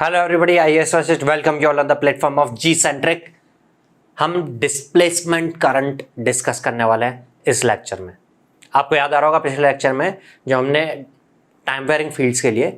Hello everybody, I S Vashishtha welcome you all on the platform of G centric. हम displacement current discuss करने वाले हैं इस lecture में। आपको याद आ रहा होगा पिछले लेक्चर में जो हमने टाइम वेरिंग फील्ड्स के लिए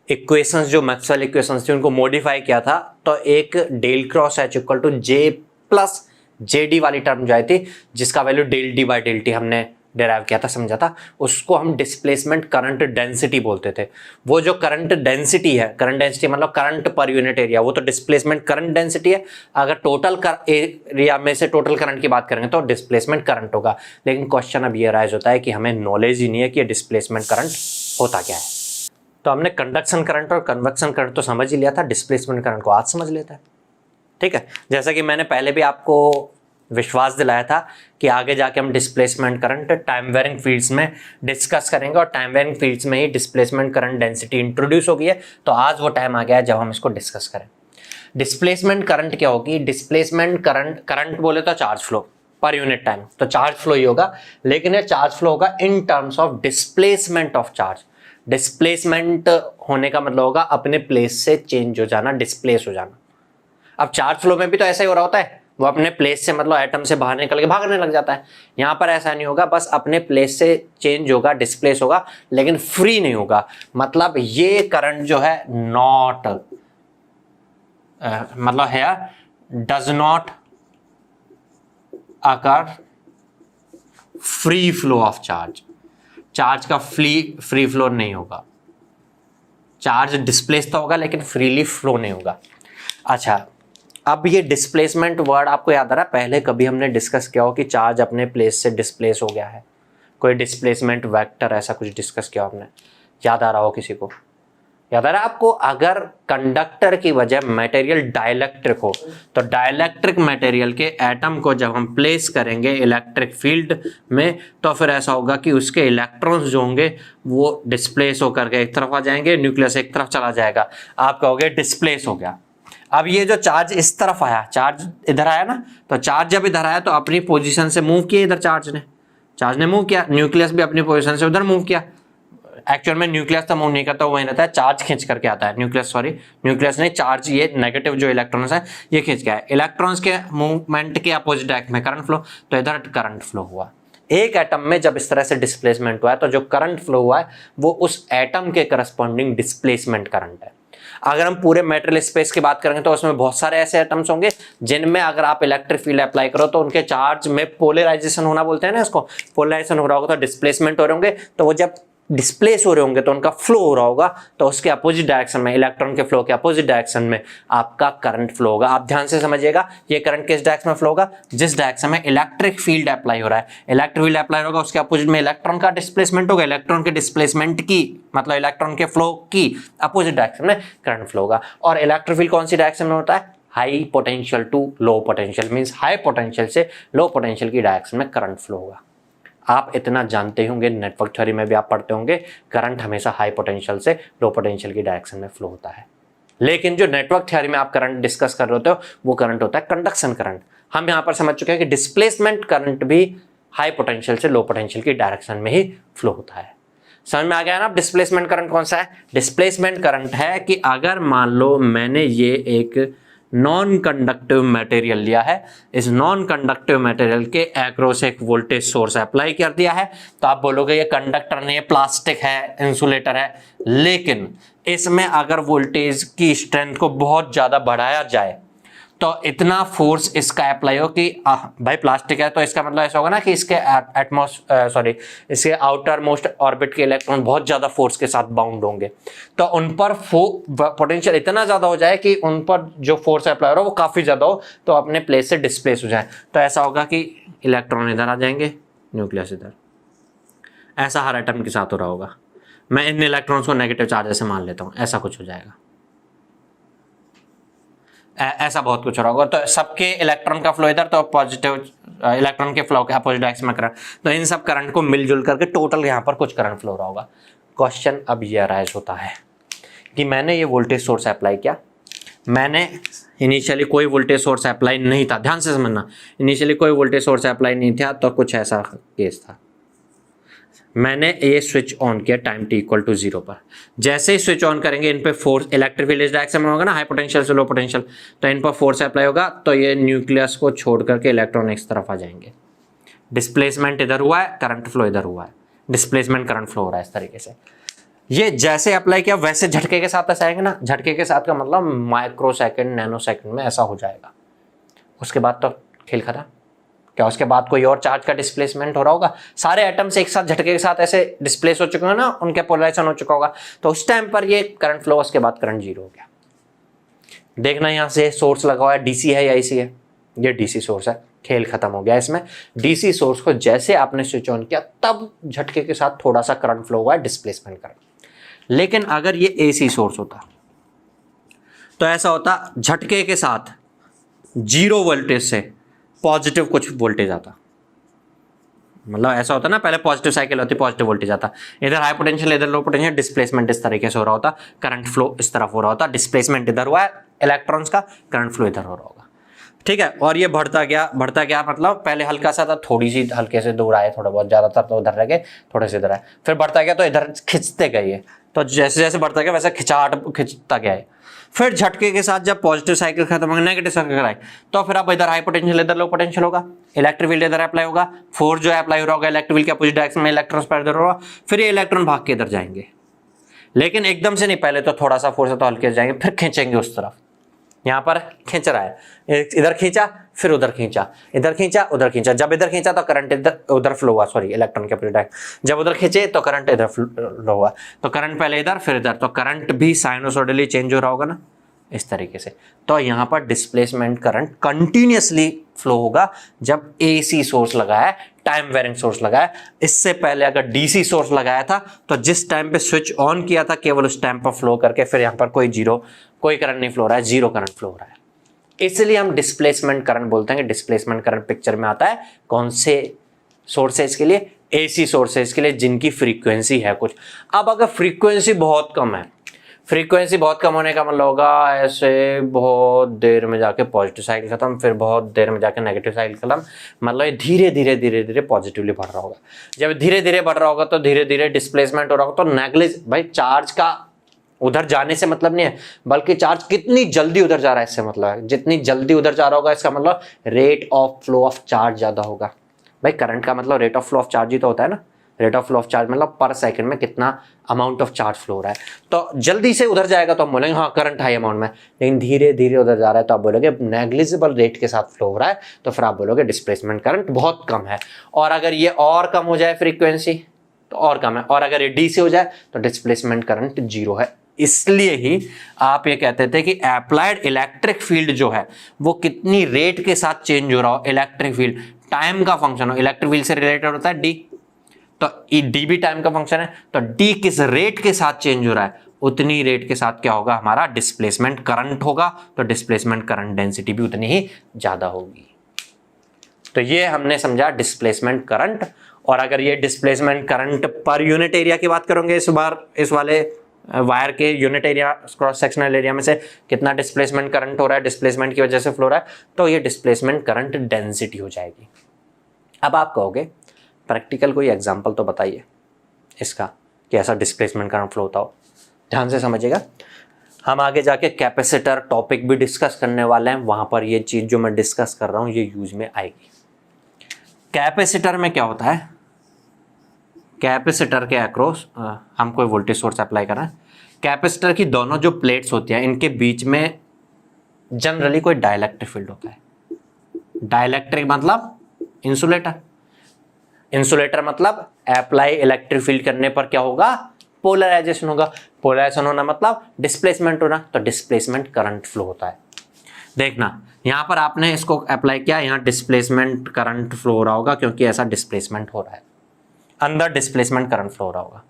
इक्वेशंस, जो मैक्सवेल इक्वेशंस थी, उनको मॉडिफाई किया था। तो एक del cross H equal to J plus J D वाली टर्म जो आई थी, जिसका value del D by del T हमने डेराइव किया था, समझा था, उसको हम डिस्प्लेसमेंट करंट डेंसिटी बोलते थे। वो जो करंट डेंसिटी है, करंट डेंसिटी मतलब करंट पर यूनिट एरिया, वो तो डिस्प्लेसमेंट करंट डेंसिटी है। अगर टोटल एरिया में से टोटल करंट की बात करेंगे तो डिस्प्लेसमेंट करंट होगा। लेकिन क्वेश्चन अब ये राइज होता है कि हमें नॉलेज ही नहीं है कि डिस्प्लेसमेंट करंट होता क्या है। तो हमने कंडक्शन करंट और कन्वेक्शन करंट तो समझ ही लिया था, डिस्प्लेसमेंट करंट को आज समझ लेता है। ठीक है, जैसा कि मैंने पहले भी आपको विश्वास दिलाया था कि आगे जाके हम displacement current time varying fields में डिस्कस करेंगे और टाइम वेरिंग फील्ड्स में ही डिस्प्लेसमेंट करंट डेंसिटी इंट्रोड्यूस हो गई है। तो आज वो टाइम आ गया है जब हम इसको डिस्कस करें। डिस्प्लेसमेंट करंट क्या होगी? डिस्प्लेसमेंट करंट बोले तो charge flow per unit time, तो चार्ज फ्लो ही होगा, लेकिन ये चार्ज फ्लो होगा in terms of displacement of charge. Displacement होने का मतलब होगा अपने प्लेस से चेंज हो जाना, डिस्प्लेस हो जाना। अब चार्ज फ्लो में भी तो ऐसा ही हो रहा होता है, वो अपने प्लेस से मतलब एटम से बाहर निकल के भागने लग जाता है। यहाँ पर ऐसा नहीं होगा, बस अपने प्लेस से चेंज होगा, डिस्प्लेस होगा, लेकिन फ्री नहीं होगा। मतलब ये करंट जो है नॉट मतलब है does not occur free flow of charge. Charge का फ्री फ्लो नहीं होगा। चार्ज डिस्प्लेस तो होगा लेकिन फ्रीली फ्लो नहीं होगा। अच्छा, अब ये डिस्प्लेसमेंट वर्ड आपको याद आ रहा है, पहले कभी हमने डिस्कस किया हो कि चार्ज अपने प्लेस से डिस्प्लेस हो गया है, कोई डिस्प्लेसमेंट वेक्टर ऐसा कुछ डिस्कस किया आपने, याद आ रहा हो किसी को? याद आ रहा है आपको? अगर कंडक्टर की वजह मटेरियल डाइलेक्ट्रिक हो तो डाइलेक्ट्रिक मटेरियल के एटम को जब हम प्लेस करेंगे इलेक्ट्रिक फील्ड में तो फिर ऐसा होगा कि उसके इलेक्ट्रॉन्स जो होंगे वो डिस्प्लेस होकर के एक तरफ आ जाएंगे, न्यूक्लियस एक तरफ चला जाएगा, आप कहोगे डिस्प्लेस हो गया। अब ये जो चार्ज इस तरफ आया, चार्ज इधर आया ना, तो चार्ज जब इधर आया तो अपनी पोजीशन से मूव किया, इधर चार्ज ने मूव किया, न्यूक्लियस भी अपनी पोजीशन से उधर मूव किया। एक्चुअल में न्यूक्लियस तो मूव नहीं करता, वही रहता है, चार्ज खींच करके आता है। न्यूक्लियस नहीं, चार्ज, ये नेगेटिव जो इलेक्ट्रॉन्स है ये खींच के आए। इलेक्ट्रॉन्स के मूवमेंट के अपोजिट डायरेक्शन में करंट फ्लो, तो इधर करंट फ्लो हुआ। एक एटम में जब इस तरह से डिस्प्लेसमेंट हुआ है तो जो करंट फ्लो हुआ है वो उस एटम के करस्पॉन्डिंग डिस्प्लेसमेंट करंट है। अगर हम पूरे मेटेरियल स्पेस की बात करेंगे तो उसमें बहुत सारे ऐसे एटम्स होंगे जिनमें अगर आप इलेक्ट्रिक फील्ड अप्लाई करो तो उनके चार्ज में पोलराइजेशन होना बोलते हैं ना, इसको पोलराइजेशन हो रहा होगा तो डिस्प्लेसमेंट हो रहे होंगे। तो वो जब डिस्प्लेस हो रहे होंगे तो उनका फ्लो हो रहा होगा, तो उसके अपोजिट डायरेक्शन में, इलेक्ट्रॉन के फ्लो के अपोजिट डायरेक्शन में आपका करंट फ्लो होगा। आप ध्यान से समझिएगा, ये करंट किस डायरेक्शन में फ्लो होगा? जिस डायरेक्शन में इलेक्ट्रिक फील्ड अप्लाई हो रहा है। इलेक्ट्रिक फील्ड अप्लाई होगा, उसके अपोजिट में इलेक्ट्रॉन का डिस्प्लेसमेंट होगा, इलेक्ट्रॉन के डिस्प्लेसमेंट की मतलब इलेक्ट्रॉन के फ्लो की अपोजिट डायरेक्शन में करंट फ्लो होगा। और इलेक्ट्रिक फील्ड कौन सी डायरेक्शन में होता है? High potential to low potential, means high potential से लो पोटेंशियल की डायरेक्शन में करंट फ्लो होगा। आप इतना जानते होंगे, नेटवर्क थ्योरी में भी आप पढ़ते होंगे, करंट हमेशा हाई पोटेंशियल से लो पोटेंशियल की डायरेक्शन में फ्लो होता है। लेकिन जो नेटवर्क थ्योरी में आप करंट डिस्कस कर रहे होते हो वो करंट होता है कंडक्शन करंट। हम यहां पर समझ चुके हैं कि डिस्प्लेसमेंट करंट भी हाई पोटेंशियल से लो पोटेंशियल की डायरेक्शन में ही फ्लो होता है। समझ में आ गया ना? डिस्प्लेसमेंट करंट कौन सा है? डिस्प्लेसमेंट करंट है कि अगर मान लो मैंने ये एक नॉन कंडक्टिव मटेरियल लिया है, इस नॉन कंडक्टिव मटेरियल के एक्रॉस एक वोल्टेज सोर्स अप्लाई कर दिया है, तो आप बोलोगे ये कंडक्टर नहीं है, प्लास्टिक है, इंसुलेटर है। लेकिन इसमें अगर वोल्टेज की स्ट्रेंथ को बहुत ज्यादा बढ़ाया जाए तो इतना फोर्स इसका अप्लाई हो कि भाई प्लास्टिक है तो इसका मतलब ऐसा होगा ना कि इसके इसके आउटर मोस्ट ऑर्बिट के इलेक्ट्रॉन बहुत ज्यादा फोर्स के साथ बाउंड होंगे, तो उन पर पोटेंशियल इतना ज्यादा हो जाए कि उन पर जो फोर्स अप्लाई हो रहा है वो काफी ज्यादा हो, तो अपने प्लेस से डिस्प्लेस हो जाए। तो ऐसा होगा कि इलेक्ट्रॉन इधर आ जाएंगे, न्यूक्लियस इधर। ऐसा हर एटम के साथ हो रहा होगा। मैं इन इलेक्ट्रॉन्स को नेगेटिव चार्ज से मान लेता हूं, ऐसा कुछ हो जाएगा, ऐसा बहुत कुछ हो रहा होगा। तो सबके इलेक्ट्रॉन का फ्लो इधर, तो पॉजिटिव इलेक्ट्रॉन के फ्लो के अपोजिट डायरेक्शन में करंट, तो इन सब करंट को मिलजुल करके टोटल यहाँ पर कुछ करंट फ्लो हो रहा होगा। क्वेश्चन अब ये अराइज होता है कि मैंने ये वोल्टेज सोर्स अप्लाई किया, मैंने इनिशियली कोई वोल्टेज सोर्स अप्लाई नहीं था, ध्यान से समझना, इनिशियली कोई वोल्टेज सोर्स अप्लाई नहीं था, तो कुछ ऐसा केस था। मैंने ये स्विच ऑन किया टाइम t इक्वल टू 0 पर। जैसे ही स्विच ऑन करेंगे इन पे फोर्स, इलेक्ट्रिक फील्ड इस डायरेक्शन में होगा ना, हाई पोटेंशियल से लो पोटेंशियल, तो इन पर फोर्स अप्लाई होगा, तो ये न्यूक्लियस को छोड़ करके इलेक्ट्रॉन इस तरफ आ जाएंगे। डिस्प्लेसमेंट इधर हुआ है, करंट फ्लो इधर हुआ है, डिस्प्लेसमेंट करंट फ्लो हो रहा है इस तरीके से। ये जैसे अप्लाई किया वैसे झटके के साथ ऐसा आएंगे ना, झटके के साथ का मतलब माइक्रो सेकंड, नैनो सेकंड में ऐसा हो जाएगा। उसके बाद तो खेल खत्म। क्या उसके बाद कोई और चार्ज का डिस्प्लेसमेंट हो रहा होगा? सारे एटम्स एक साथ झटके के साथ ऐसे डिस्प्लेस हो चुके हैं ना, उनके पोलराइजेशन हो चुका होगा, तो उस टाइम पर ये करंट फ्लो, उसके बाद करंट जीरो हो गया। देखना यहाँ से सोर्स लगा हुआ है, डीसी है या एसी है? ये डीसी सोर्स है, खेल खत्म हो गया इसमें। डीसी सोर्स को जैसे आपने स्विच ऑन किया तब झटके के साथ थोड़ा सा करंट फ्लो हुआ है, डिस्प्लेसमेंट करंट। लेकिन अगर ये एसी सोर्स होता तो ऐसा होता, झटके के साथ 0 वोल्टेज से पॉजिटिव कुछ वोल्टेज आता। मतलब ऐसा होता ना, पहले पॉजिटिव साइकिल होती, पॉजिटिव वोल्टेज आता, इधर हाई पोटेंशियल इधर लो पोटेंशियल, डिस्प्लेसमेंट इस तरीके से हो रहा होता, करंट फ्लो इस तरफ हो रहा होता, डिस्प्लेसमेंट इधर हुआ है इलेक्ट्रॉन्स का, करंट फ्लो इधर हो रहा होगा। ठीक है, और ये बढ़ता गया मतलब पहले हल्का सा था, थोड़ी सी हल्के से दूर आए, थोड़ा बहुत, ज़्यादातर तो उधर रह गए, थोड़े से इधर आए, फिर बढ़ता गया तो इधर खिंचते गए, तो जैसे जैसे बढ़ता गया वैसे खिंचता गया है। फिर झटके के साथ जब पॉजिटिव साइकिल खत्म होगा, नेगेटिव साइकिल आए, तो फिर अब इधर हाई पोटेंशियल इधर लो पोटेंशियल होगा, इलेक्ट्रिक फील्ड इधर अप्लाई होगा, फोर्स जो है अप्लाई हो रहा होगा इलेक्ट्रिक फील्ड के अपोजिट डायरेक्शन में, इलेक्ट्रॉन्स पर इधर होगा, फिर ये इलेक्ट्रॉन भाग के इधर जाएंगे। लेकिन एकदम से नहीं, पहले तो थोड़ा सा फोर्स है तो हल्के से जाएंगे, फिर खींचेंगे उस तरफ। यहाँ पर खींच रहा है, इधर खींचा फिर उधर खींचा, इधर खींचा उधर खींचा, जब इधर खींचा तो करंट इधर उधर फ्लो हुआ, सॉरी इलेक्ट्रॉन के अपोजिट डायरेक्शन, जब उधर खींचे तो करंट इधर फ्लो हुआ, तो करंट पहले इधर फिर इधर, तो करंट भी साइनोसॉइडली चेंज हो रहा होगा ना इस तरीके से। तो यहाँ पर डिस्प्लेसमेंट करंट कंटिन्यूअसली फ्लो होगा जब एसी सोर्स लगा है, टाइम वेरिंग सोर्स लगा है। इससे पहले अगर डीसी सोर्स लगाया था तो जिस टाइम पे स्विच ऑन किया था केवल उस टाइम पर फ्लो करके, फिर यहाँ पर कोई करंट नहीं फ्लो हो रहा है, जीरो करंट फ्लो हो रहा है। इसलिए हम डिस्प्लेसमेंट करंट बोलते हैं कि डिस्प्लेसमेंट करंट पिक्चर में आता है कौन से सोर्सेज के लिए? एसी सोर्सेज के लिए, जिनकी फ्रीक्वेंसी है कुछ। अब अगर फ्रीक्वेंसी बहुत कम है, फ्रीक्वेंसी बहुत कम होने का मतलब होगा ऐसे बहुत देर में जाके पॉजिटिव साइकिल खत्म, फिर बहुत देर में जाके नेगेटिव साइकिल खत्म, मतलब ये धीरे धीरे पॉजिटिवली बढ़ रहा होगा। जब धीरे धीरे बढ़ रहा होगा तो धीरे धीरे डिस्प्लेसमेंट हो रहा होगा, तो नेग्लिज भाई चार्ज का उधर जाने से मतलब नहीं है, बल्कि चार्ज कितनी जल्दी उधर जा रहा है इससे मतलब है। जितनी जल्दी उधर जा रहा होगा इसका मतलब rate of flow of charge ज्यादा होगा। भाई करंट का मतलब rate of flow of charge ही तो होता है ना, rate of flow of charge मतलब पर सेकंड में कितना अमाउंट ऑफ चार्ज फ्लो हो रहा है। तो जल्दी से उधर जाएगा तो हम बोलेंगे हाँ करंट हाई अमाउंट में, लेकिन धीरे धीरे उधर जा रहा है तो आप बोलोगे नेग्लिजिबल रेट के साथ फ्लो हो रहा है, तो फिर आप बोलोगे डिस्प्लेसमेंट करंट बहुत कम है। और अगर ये और कम हो जाए फ्रीक्वेंसी तो और कम है, और अगर ये डीसी हो जाए तो डिस्प्लेसमेंट करंट जीरो है। इसलिए ही आप ये कहते थे कि अप्लाइड इलेक्ट्रिक फील्ड जो है वो कितनी रेट के साथ चेंज हो रहा हो, इलेक्ट्रिक फील्ड टाइम का फंक्शन हो, इलेक्ट्रिक फील्ड से रिलेटेड होता है डी, तो डी भी टाइम का फंक्शन है, तो डी किस रेट के साथ चेंज हो रहा है उतनी रेट के साथ क्या होगा हमारा डिस्प्लेसमेंट करंट होगा, तो डिस्प्लेसमेंट करंट डेंसिटी भी उतनी ही ज्यादा होगी। तो ये हमने समझा डिस्प्लेसमेंट करंट। और अगर ये displacement current per unit area की बात करोगे, इस वाले वायर के unit area cross sectional area में से कितना डिस्प्लेसमेंट करंट हो रहा है, डिस्प्लेसमेंट की वजह से फ्लो हो रहा है, तो ये डिस्प्लेसमेंट करंट डेंसिटी हो जाएगी। अब आप कहोगे प्रैक्टिकल कोई एग्जांपल तो बताइए इसका कि ऐसा डिस्प्लेसमेंट करंट फ्लो होता हो। ध्यान से समझिएगा, हम आगे जाके कैपेसिटर टॉपिक भी डिस्कस करने वाले हैं, वहां पर ये चीज जो मैं डिस्कस कर रहा हूं ये यूज में आएगी। कैपेसिटर में क्या होता है, कैपेसिटर के अक्रॉस हम कोई वोल्टेज सोर्स अप्लाई कर रहे हैं, कैपेसिटर की दोनों जो प्लेट्स होती हैं इनके बीच में जनरली कोई डाइलेक्ट्रिक फील्ड होता है। डाइलेक्ट्रिक मतलब इंसुलेटर, इंसुलेटर मतलब अप्लाई इलेक्ट्रिक फील्ड करने पर क्या होगा, पोलराइजेशन होगा, पोलराइजेशन होना मतलब डिस्प्लेसमेंट होना, तो डिस्प्लेसमेंट करंट फ्लो होता है। देखना यहां पर आपने इसको अप्लाई किया, यहां डिस्प्लेसमेंट करंट फ्लो हो रहा होगा क्योंकि ऐसा डिस्प्लेसमेंट हो रहा है, अंदर डिस्प्लेसमेंट करंट फ्लो हो रहा होगा।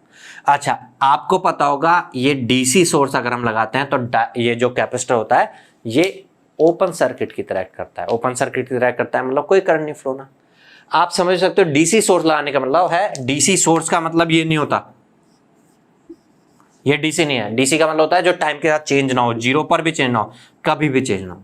अच्छा, आपको पता होगा ये डीसी सोर्स अगर हम लगाते हैं तो ये जो कैपेसिटर होता है ये ओपन सर्किट की तरह करता है, ओपन सर्किट की तरह करता है मतलब कोई करंट नहीं फ्लो ना। आप समझ सकते हो डीसी सोर्स लगाने का मतलब है, डीसी सोर्स का मतलब ये नहीं होता, ये डीसी नहीं है, डीसी का मतलब होता है जो टाइम के साथ चेंज ना हो, जीरो पर भी चेंज ना हो, कभी भी चेंज ना हो।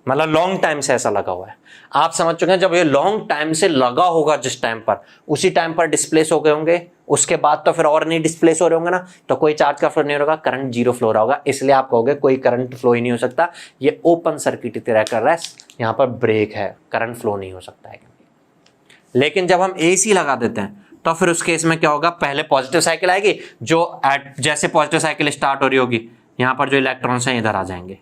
मतलब लॉन्ग टाइम से ऐसा लगा हुआ है। आप समझ चुके हैं जब ये लॉन्ग टाइम से लगा होगा जिस टाइम पर, उसी टाइम पर डिस्प्लेस हो गए होंगे, उसके बाद तो फिर और नहीं डिस्प्लेस हो रहे होंगे ना, तो कोई चार्ज का फ्लो नहीं होगा, करंट जीरो फ्लो रहा होगा, इसलिए आप कहोगे कोई करंट फ्लो ही नहीं हो सकता, ये ओपन सर्किट की तरह कर रहा है, यहाँ पर ब्रेक है, करंट फ्लो नहीं हो सकता है। लेकिन जब हम AC लगा देते हैं तो फिर उस केस में क्या होगा, पहले पॉजिटिव साइकिल आएगी, जो जैसे पॉजिटिव साइकिल स्टार्ट हो रही होगी यहाँ पर जो इलेक्ट्रॉन्स हैं इधर आ जाएंगे,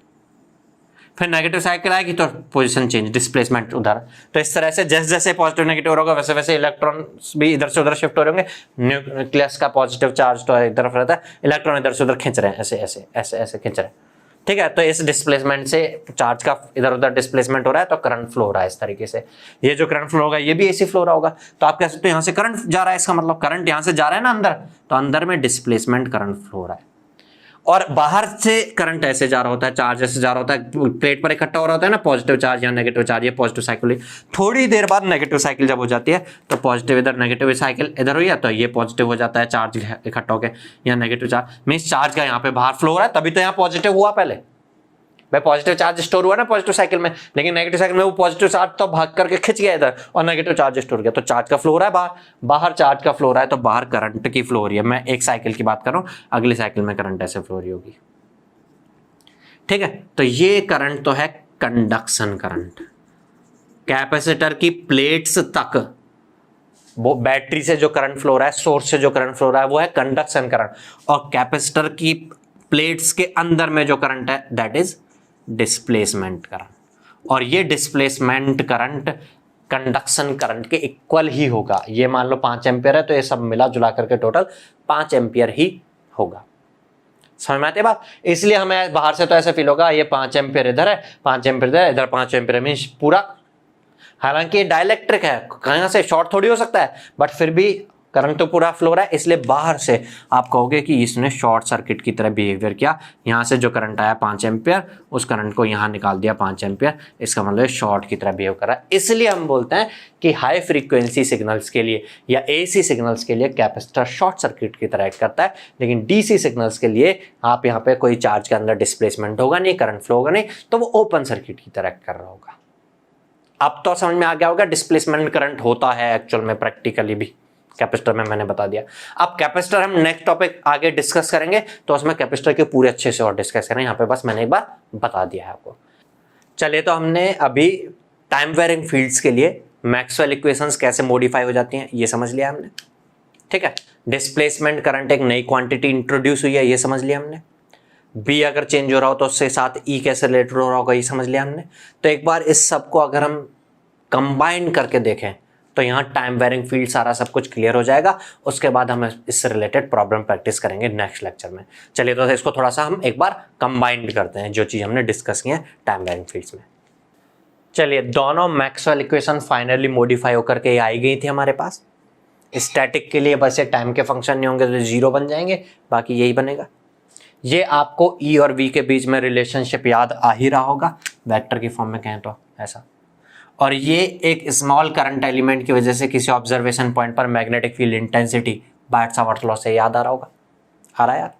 फिर नेगेटिव साइकिल आएगी तो पोजीशन चेंज, डिस्प्लेसमेंट उधर। तो इस तरह से जैसे जैसे पॉजिटिव नेगेटिव होगा वैसे वैसे इलेक्ट्रॉन्स भी इधर से उधर शिफ्ट हो रहे होंगे। न्यूक्लियस का पॉजिटिव चार्ज तो इधर रहता है, इलेक्ट्रॉन इधर से उधर खींच रहे हैं, ऐसे ऐसे ऐसे ऐसे खींच रहे हैं, ठीक है। तो इस डिस्प्लेसमेंट से चार्ज का इधर उधर डिस्प्लेसमेंट हो रहा है, तो करंट फ्लो हो रहा है इस तरीके से। ये जो करंट फ्लो होगा ये भी AC फ्लो रहा होगा, तो आप कह सकते हो यहाँ से करंट जा रहा है, इसका मतलब करंट यहाँ से जा रहा है ना अंदर, तो अंदर में डिस्प्लेसमेंट करंट फ्लो हो रहा है। और बाहर से करंट ऐसे जा रहा होता है, चार्ज ऐसे जा रहा होता है, प्लेट पर इकट्ठा हो रहा होता है ना पॉजिटिव चार्ज या नेगेटिव चार्ज, ये पॉजिटिव साइकिल। थोड़ी देर बाद नेगेटिव साइकिल जब हो जाती है तो पॉजिटिव इधर नेगेटिव साइकिल इधर हुई है, तो ये पॉजिटिव हो जाता है चार्ज इकट्ठा होकर, या नेगेटिव चार्ज मीन्स चार्ज का यहाँ पे बाहर फ्लो हो रहा है, तभी तो यहाँ पॉजिटिव हुआ पहले भाई, पॉजिटिव चार्ज स्टोर हुआ ना पॉजिटिव साइकिल में, लेकिन नेगेटिव साइकिल में वो पॉजिटिव चार्ज तो भाग करके खिंच गया इधर और नेगेटिव चार्ज स्टोर गया, तो चार्ज का फ्लो हो रहा है बाहर, बाहर चार्ज का फ्लो हो रहा है तो बाहर करंट की फ्लो हो रही है। मैं एक साइकिल की बात कर रहा हूँ, अगली साइकिल में करंट ऐसे फ्लो हो रही होगी, ठीक है। तो ये करंट तो है कंडक्शन करंट, कैपेसिटर की प्लेट्स तक वो बैटरी से जो करंट फ्लो हो रहा है, सोर्स से जो करंट फ्लो हो रहा है वो है कंडक्शन करंट, और कैपेसिटर की प्लेट्स के अंदर में जो करंट है दैट इज डिस्प्लेसमेंट करंट। और ये डिस्प्लेसमेंट करंट कंडक्शन करंट के इक्वल ही होगा। ये मान लो 5 एम्पियर है तो ये सब मिला जुला करके टोटल 5 एम्पियर ही होगा। समझ में आती है बात? इसलिए हमें बाहर से तो ऐसे फील होगा ये 5 एम्पियर इधर है, 5 एम्पियर इधर, इधर 5 एम्पियर मीन्स पूरा, हालांकि ये डाइलेक्ट्रिक है, कहीं से शॉर्ट थोड़ी हो सकता है, बट फिर भी करंट तो पूरा फ्लो रहा है, इसलिए बाहर से आप कहोगे कि इसने शॉर्ट सर्किट की तरह बिहेवियर किया। यहाँ से जो करंट आया 5 एम्पियर, उस करंट को यहाँ निकाल दिया 5 एम्पियर, इसका मतलब शॉर्ट की तरह बिहेव कर रहा है। इसलिए हम बोलते हैं कि हाई फ्रीक्वेंसी सिग्नल्स के लिए या AC सिग्नल्स के लिए कैपेसिटर शॉर्ट सर्किट की तरह एक्ट करता है, लेकिन DC सिग्नल्स के लिए आप यहाँ पे कोई चार्ज के अंदर डिस्प्लेसमेंट होगा नहीं, करंट फ्लो होगा नहीं, तो वो ओपन सर्किट की तरह एक्ट कर रहा होगा। अब तो समझ में आ गया होगा डिस्प्लेसमेंट करंट होता है एक्चुअल में, प्रैक्टिकली भी कैपेसिटर में मैंने बता दिया। अब कैपेसिटर हम नेक्स्ट टॉपिक आगे डिस्कस करेंगे, तो उसमें कैपेसिटर के पूरे अच्छे से और डिस्कस करेंगे, यहाँ पे बस मैंने एक बार बता दिया है आपको। चलिए, तो हमने अभी टाइम वेरिंग फील्ड्स के लिए मैक्सवेल इक्वेशंस कैसे मॉडिफाई हो जाती हैं ये समझ लिया हमने, ठीक है। डिस्प्लेसमेंट करंट एक नई क्वांटिटी इंट्रोड्यूस हुई है ये समझ लिया हमने। B अगर चेंज हो रहा हो तो उससे साथ E कैसे रिलेटेड हो रहा होगा ये समझ लिया हमने। तो एक बार इस सब को अगर हम कंबाइन करके देखें तो यहाँ टाइम वेरिंग फील्ड सारा सब कुछ क्लियर हो जाएगा। उसके बाद हम इससे रिलेटेड प्रॉब्लम प्रैक्टिस करेंगे नेक्स्ट लेक्चर में। चलिए, तो इसको थोड़ा सा हम एक बार कंबाइंड करते हैं जो चीज़ हमने डिस्कस की है टाइम वेरिंग फील्ड्स में। चलिए, दोनों मैक्सवेल इक्वेशन फाइनली मॉडिफाई होकर के आई गई थी हमारे पास। स्टैटिक के लिए बस ये टाइम के फंक्शन नहीं होंगे तो 0 बन जाएंगे, बाकी यही बनेगा। ये आपको E और V के बीच में रिलेशनशिप याद आ ही रहा होगा, वेक्टर की फॉर्म में कहें तो ऐसा। और ये एक स्मॉल करंट एलिमेंट की वजह से किसी ऑब्जर्वेशन पॉइंट पर मैग्नेटिक फील्ड इंटेंसिटी बायट्स-सावर्थ लॉ से याद आ रहा होगा। आ रहा है यार?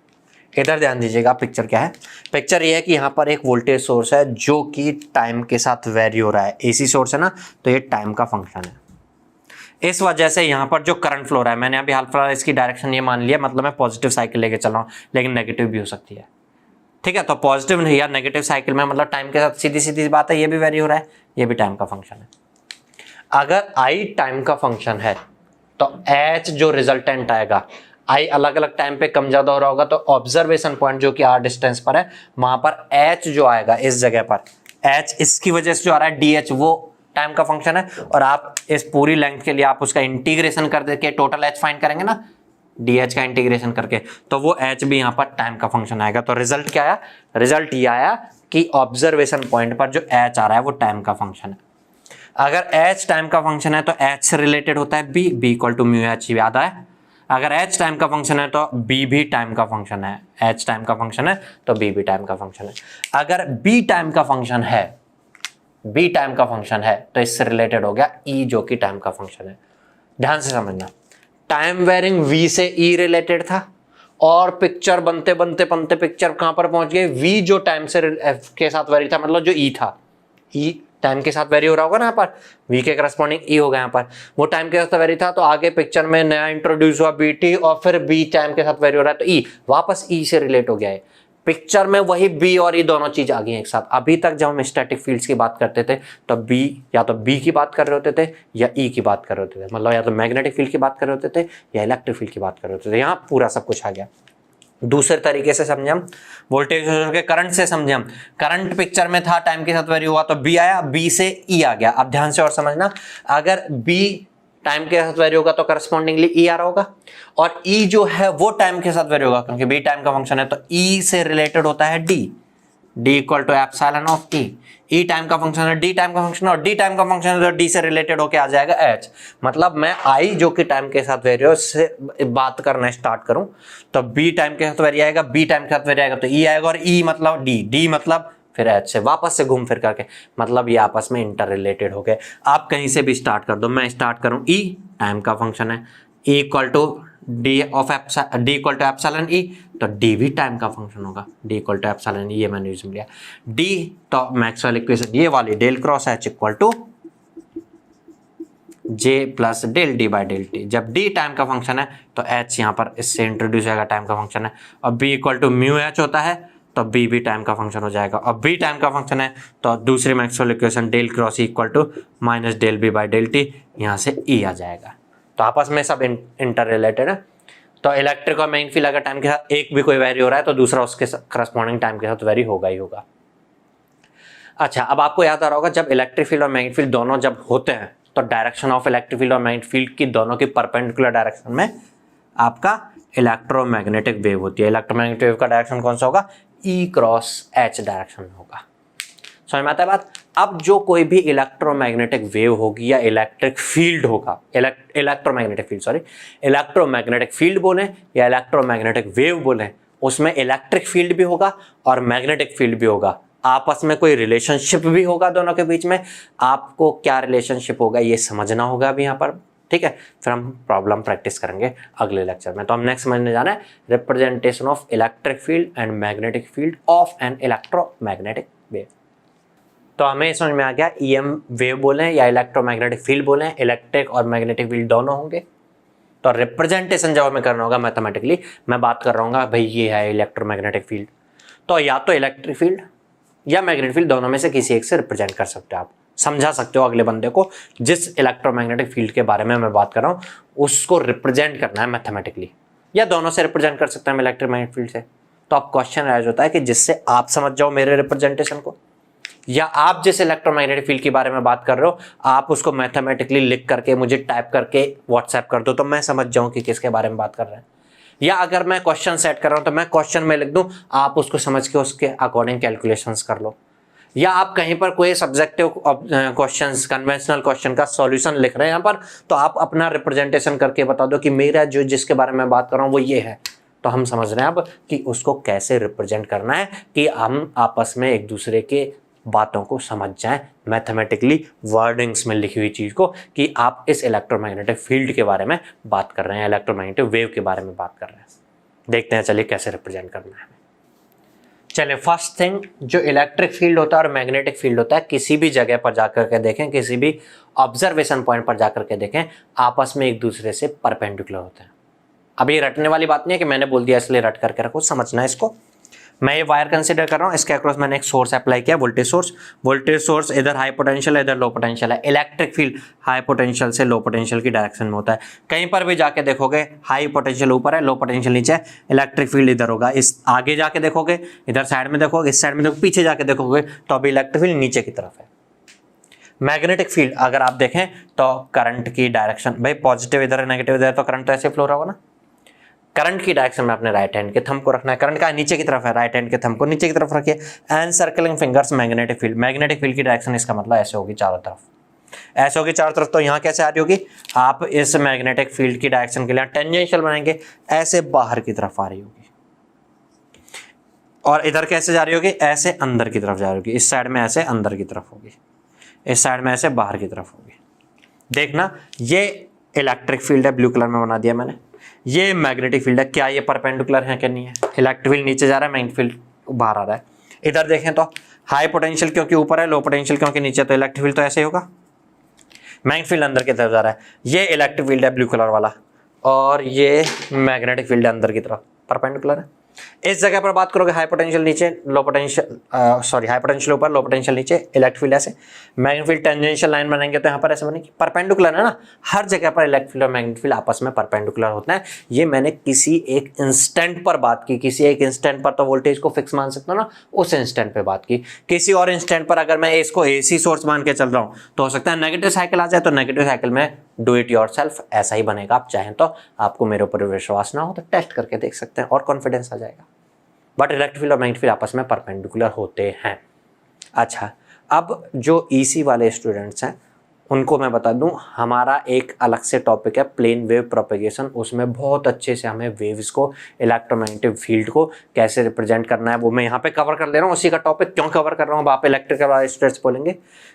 इधर ध्यान दीजिएगा, पिक्चर क्या है। पिक्चर ये है कि यहाँ पर एक वोल्टेज सोर्स है जो कि टाइम के साथ वेरी हो रहा है। AC सोर्स है ना, तो ये टाइम का फंक्शन है। इस वजह से यहाँ पर जो करंट फ्लो रहा है, मैंने अभी हाल फिलहाल इसकी डायरेक्शन ये मान लिया, मतलब मैं पॉजिटिव साइकिल लेके चल रहा हूँ, लेकिन नेगेटिव भी हो सकती है, ठीक है। तो पॉजिटिव या नेगेटिव साइकिल में मतलब टाइम के साथ सीधी सीधी बात है, ये भी वेरी हो रहा है, ये भी टाइम का फंक्शन है। अगर I टाइम का फंक्शन है तो H जो रिजल्टेंट आएगा, I अलग अलग टाइम पे कम ज्यादा हो रहा होगा, तो ऑब्जर्वेशन पॉइंट जो कि R डिस्टेंस पर है वहां पर H जो आएगा इस जगह पर, H इसकी वजह से जो आ रहा है DH, वो टाइम का फंक्शन है। और आप इस पूरी लेंथ के लिए आप उसका इंटीग्रेशन कर देके टोटल H फाइंड करेंगे ना, DH का इंटीग्रेशन करके, तो वो H भी यहाँ पर टाइम का फंक्शन आएगा। तो रिजल्ट क्या आया? रिजल्ट ये आया कि ऑब्जर्वेशन पॉइंट पर जो H आ रहा है वो टाइम का फंक्शन है। अगर H टाइम का फंक्शन है तो H से रिलेटेड होता है B, B equal to mu H याद आए। अगर H टाइम का फंक्शन है तो B भी टाइम का फंक्शन है, H टाइम का फंक्शन है तो B भी टाइम का फंक्शन है। अगर B टाइम का फंक्शन है, B टाइम का फंक्शन है तो इससे रिलेटेड हो गया E जो कि टाइम का फंक्शन है। ध्यान से समझना, टाइम वेरिंग V से E रिलेटेड था, और पिक्चर बनते बनते पिक्चर कहां पर पहुंच गई? V जो टाइम से के साथ वेरी था, मतलब जो E था, ई टाइम के साथ वेरी हो रहा होगा ना, यहाँ पर v के करस्पॉन्डिंग ई होगा, यहाँ पर वो टाइम के साथ वेरी था, तो आगे पिक्चर में नया इंट्रोड्यूस हुआ bt और फिर b टाइम के साथ वेरी हो रहा है, तो ई वापस ई से रिलेट हो गया है। पिक्चर में वही b और ई दोनों चीज आ गई एक साथ। अभी तक जब हम स्टैटिक फील्ड्स की बात करते थे तो b या तो b की बात कर रहे होते थे या e की बात कर रहे होते थे, मतलब या तो मैग्नेटिक फील्ड की बात कर रहे होते थे या इलेक्ट्रिक फील्ड की बात कर रहे होते थे। यहाँ पूरा सब कुछ आ गया। दूसरे तरीके से समझे हम, वोल्टेज के करंट से समझे हम, करंट पिक्चर में था, टाइम के साथ वेरी हुआ तो बी आया, बी से ई आ गया। अब ध्यान से और समझना, अगर बी टाइम के साथ वेरी होगा तो करस्पॉन्डिंगली ई आ रहा होगा, और ई जो है वो टाइम के साथ वेरी होगा क्योंकि बी टाइम का फंक्शन है, तो ई से रिलेटेड होता है D, D equal to epsilon of E. E time का फंक्शन है, डी टाइम का फंक्शन है, और डी टाइम का फंक्शन है तो डी से रिलेटेड होके आ जाएगा एच। मतलब मैं आई जो कि टाइम के साथ वेरी हो से बात करना स्टार्ट करूं तो बी टाइम के साथ वेरी आएगा, बी टाइम के साथ वेरी आएगा तो ई आएगा, और ई मतलब डी, डी मतलब फिर एच से वापस से घूम फिर करके, मतलब ये आपस में इंटर रिलेटेड हो गए। आप कहीं से भी स्टार्ट कर दो, मैं स्टार्ट करूं ई टाइम का फंक्शन है, E equal to D of D equal to epsilon E, तो डी भी टाइम का फंक्शन होगा, D equal to epsilon E, ये मैंने यूज लिया डी, तो मैक्सवेल इक्वेशन ये वाली del cross H equal to J plus del D by del T. जब डी टाइम का फंक्शन है तो एच यहाँ पर इससे इंट्रोड्यूस होगा, टाइम का फंक्शन है, और B equal to mu H होता है तो बी भी टाइम का फंक्शन हो जाएगा, और बी टाइम का फंक्शन है तो दूसरी Maxwell equation del cross E equal to minus del B by del t, यहाँ से ई आ जाएगा। तो आपस में सब इंटर रिलेटेड है। तो इलेक्ट्रिक और मैग्नेटिक फील्ड अगर टाइम के साथ एक भी कोई वेरी हो रहा है तो दूसरा उसके करस्पॉन्डिंग टाइम के साथ वेरी होगा ही होगा। अच्छा, अब आपको याद आ रहा होगा जब इलेक्ट्रिक फील्ड और मैग्नेटिक फील्ड दोनों जब होते हैं तो डायरेक्शन ऑफ इलेक्ट्रिक फील्ड और मैग्नेटिक फील्ड की दोनों की परपेंडिकुलर डायरेक्शन में आपका इलेक्ट्रोमैग्नेटिक वेव होती है। इलेक्ट्रोमैग्नेटिक वेव का डायरेक्शन कौन सा होगा? ई क्रॉस एच डायरेक्शन होगा। समझ में आता है बात? अब जो कोई भी इलेक्ट्रोमैग्नेटिक वेव होगी या इलेक्ट्रिक फील्ड होगा, electromagnetic field sorry, electromagnetic field बोले या इलेक्ट्रोमैग्नेटिक वेव बोले, उसमें इलेक्ट्रिक फील्ड भी होगा और मैग्नेटिक फील्ड भी होगा। आपस में कोई रिलेशनशिप भी होगा दोनों के बीच में। आपको क्या रिलेशनशिप होगा ये समझना होगा अभी यहाँ पर, ठीक है? फिर हम प्रॉब्लम प्रैक्टिस करेंगे अगले लेक्चर में। तो हम नेक्स्ट समझने जाना है representation of electric field and magnetic field of an electromagnetic wave. तो हमें समझ में आ गया ईएम वेव बोले या इलेक्ट्रोमैग्नेटिक फील्ड बोले, इलेक्ट्रिक और मैग्नेटिक फील्ड दोनों होंगे। तो रिप्रेजेंटेशन जब हमें करना होगा मैथमेटिकली, मैं बात कर रहा हूँ भाई ये है इलेक्ट्रोमैग्नेटिक फील्ड, तो या तो इलेक्ट्रिक फील्ड या मैग्नेटिक फील्ड दोनों में से किसी एक से रिप्रेजेंट कर सकते हो आप, समझा सकते हो अगले बंदे को जिस इलेक्ट्रोमैग्नेटिक फील्ड के बारे में मैं बात कर रहा हूँ उसको रिप्रेजेंट करना है मैथमेटिकली, या दोनों से रिप्रेजेंट कर सकते हैं हम इलेक्ट्रोमैग्नेटिक फील्ड से। तो अब क्वेश्चन राइज होता है कि जिससे आप समझ जाओ मेरे रिप्रेजेंटेशन को, या आप जिस इलेक्ट्रोमैग्नेटिक फील्ड के बारे में बात कर रहे हो आप उसको मैथमेटिकली लिख करके मुझे टाइप करके व्हाट्सएप कर दो तो मैं समझ जाऊं कि किसके बारे में बात कर रहे हैं। या अगर मैं क्वेश्चन सेट कर रहा हूं तो मैं क्वेश्चन में लिख दूं, आप उसको समझ के उसके अकॉर्डिंग कैलकुलेशंस कर लो। या आप कहीं पर कोई सब्जेक्टिव क्वेश्चंस, कन्वेंशनल क्वेश्चन का सॉल्यूशन लिख रहे हैं यहाँ पर, तो आप अपना रिप्रेजेंटेशन करके बता दो कि मेरा जो जिसके बारे में बात कर रहा हूँ वो ये है। तो हम समझ रहे हैं अब कि उसको कैसे रिप्रेजेंट करना है कि हम आपस में एक दूसरे के बातों को समझ जाएं मैथमेटिकली, वर्डिंग्स में लिखी हुई चीज़ को, कि आप इस इलेक्ट्रोमैग्नेटिक फील्ड के बारे में बात कर रहे हैं, इलेक्ट्रोमैग्नेटिक वेव के बारे में बात कर रहे हैं। देखते हैं चलिए कैसे रिप्रेजेंट करना है। चलिए फर्स्ट थिंग, जो इलेक्ट्रिक फील्ड होता है और मैग्नेटिक फील्ड होता है, किसी भी जगह पर जाकर के देखें, किसी भी ऑब्जर्वेशन पॉइंट पर जाकर के देखें, आपस में एक दूसरे से परपेंडिकुलर होते हैं। अब ये रटने वाली बात नहीं है कि मैंने बोल दिया इसलिए रट करके रखो, समझना है इसको। मैं ये वायर कंसीडर कर रहा हूँ, इसके अक्रॉस मैंने एक सोर्स अप्लाई किया, वोल्टेज सोर्स। वोल्टेज सोर्स इधर हाई पोटेंशियल है, इधर लो पोटेंशियल है। इलेक्ट्रिक फील्ड हाई पोटेंशियल से लो पोटेंशियल की डायरेक्शन में होता है। कहीं पर भी जाके देखोगे हाई पोटेंशियल ऊपर है, लो पोटेंशियल नीचे है, इलेक्ट्रिक फील्ड इधर होगा। इस आगे जाके देखोगे, इधर साइड में देखोगे, इस साइड में देखोगे, पीछे जाके देखोगे तो अभी इलेक्ट्रिक फील्ड नीचे की तरफ है। मैग्नेटिक फील्ड अगर आप देखें तो करंट की डायरेक्शन, भाई पॉजिटिव इधर है नेगेटिव इधर है तो करंट तो ऐसे फ्लो रहा होगा ना। करंट की डायरेक्शन में अपने राइट हैंड के थंब को रखना है। करंट का नीचे की तरफ है, राइट हैंड के थंब को नीचे की तरफ रखिए। And circling fingers magnetic field. Magnetic field की डायरेक्शन इसका मतलब ऐसे होगी चारों तरफ, ऐसे होगी चारों तरफ। तो यहाँ कैसे आ रही होगी? आप इस मैग्नेटिक फील्ड की डायरेक्शन के लिए टेंजेंशियल बनाएंगे, ऐसे बाहर की तरफ आ रही होगी। और इधर कैसे जा रही होगी? ऐसे अंदर की तरफ जा रही होगी। इस साइड में ऐसे अंदर की तरफ होगी, इस साइड में ऐसे बाहर की तरफ होगी। देखना, ये इलेक्ट्रिक फील्ड है, ब्लू कलर में बना दिया मैंने। ये मैग्नेटिक फील्ड है। क्या ये परपेंडिकुलर है कि नहीं है? इलेक्ट्रिक फील्ड नीचे जा रहा है, मैग्नेटिक फील्ड बाहर आ रहा है। इधर देखें तो हाई पोटेंशियल क्योंकि ऊपर है, लो पोटेंशियल क्योंकि नीचे, तो इलेक्ट्रिक फील्ड तो ऐसे ही होगा। मैग्नेटिक फील्ड अंदर की तरफ जा रहा है, ये इलेक्ट्रिक फील्ड है ब्लू कलर वाला, और ये मैग्नेटिक फील्ड है अंदर की तरफ, परपेंडिकुलर है। इस जगह पर बात करोगे हाई पोटेंशियल नीचे, low potential sorry high potential ऊपर, लो पोटेंशियल नीचे, इलेक्ट्रिक फील्ड ऐसे। मैग्नेटिक फील्ड टेंजेंशियल लाइन बनाएंगे तो यहाँ पर ऐसे बनेगी, परपेंडिकुलर है ना, हर जगह पर इलेक्ट्रिक फील्ड और मैग्नेटिक फील्ड आपस में परपेंडिकुलर होते हैं। ये मैंने किसी एक इंस्टेंट पर बात की, किसी एक इंस्टेंट पर तो वोल्टेज को फिक्स मान सकता हूँ ना, उस इंस्टेंट पे बात की। किसी और इंस्टेंट पर अगर मैं इसको एसी सोर्स मान के चल रहा हूँ तो हो सकता है नेगेटिव साइकिल आ जाए, तो नेगेटिव साइकिल में डू इट योरसेल्फ ऐसा ही बनेगा। आप चाहें तो, आपको मेरे ऊपर विश्वास ना हो तो टेस्ट करके देख सकते हैं और कॉन्फिडेंस आ जाएगा। बट इलेक्ट्रिक फील्ड और मैग्नेटिक फील्ड आपस में परपेंडिकुलर होते हैं। अच्छा, अब जो ईसी वाले स्टूडेंट्स हैं उनको मैं बता दूं, हमारा एक अलग से टॉपिक है प्लेन वेव प्रोपेगेशन, उसमें बहुत अच्छे से हमें वेव्स को, इलेक्ट्रोमैग्नेटिक फील्ड को कैसे रिप्रेजेंट करना है वो मैं यहाँ पे कवर कर ले रहा हूँ। उसी का टॉपिक क्यों कवर कर रहा हूँ, अब आप इलेक्ट्रिकल वाले स्टूडेंट्स बोलेंगे,